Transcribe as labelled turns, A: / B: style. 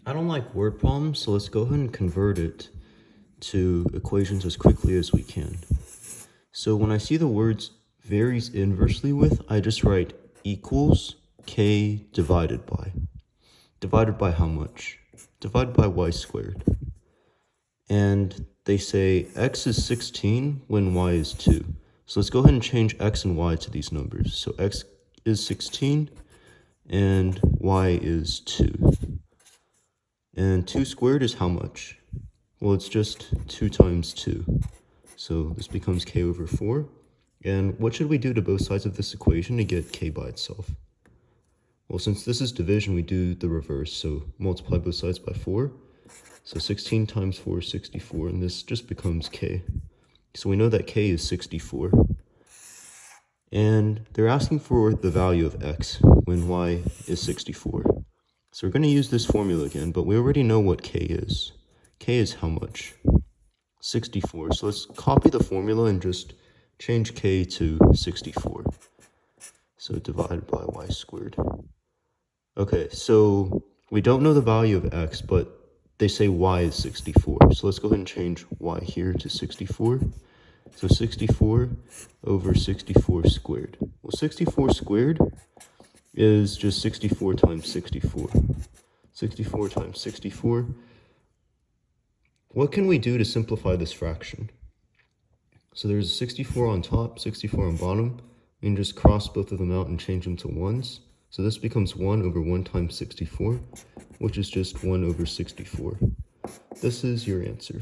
A: I don't like word problems, so let's go ahead and convert it to equations as quickly as we can. So when I see the words varies inversely with, I just write equals k divided by. Divided by how much? Divided by y squared. And they say x is 16 when y is 2. So let's go ahead and change x and y to these numbers. So x is 16 and y is 2. And 2 squared is how much? Well, it's just 2 times 2. So this becomes k over 4. And what should we do to both sides of this equation to get k by itself? Well, since this is division, we do the reverse. So multiply both sides by 4. So 16 times 4 is 64, and this just becomes k. So we know that k is 64. And they're asking for the value of x when y is 64. So we're going to use this formula again, but we already know what k is. K is how much? 64. So let's copy the formula and just change k to 64. So divided by y squared. Okay, so we don't know the value of x, but they say y is 64. So let's go ahead and change y here to 64. So 64 over 64 squared. Well, 64 squared is just 64 times 64. 64 times 64. What can we do to simplify this fraction? So there's 64 on top, 64 on bottom. We can just cross both of them out and change them to ones. So this becomes 1 over 1 times 64, which is just 1 over 64. This is your answer.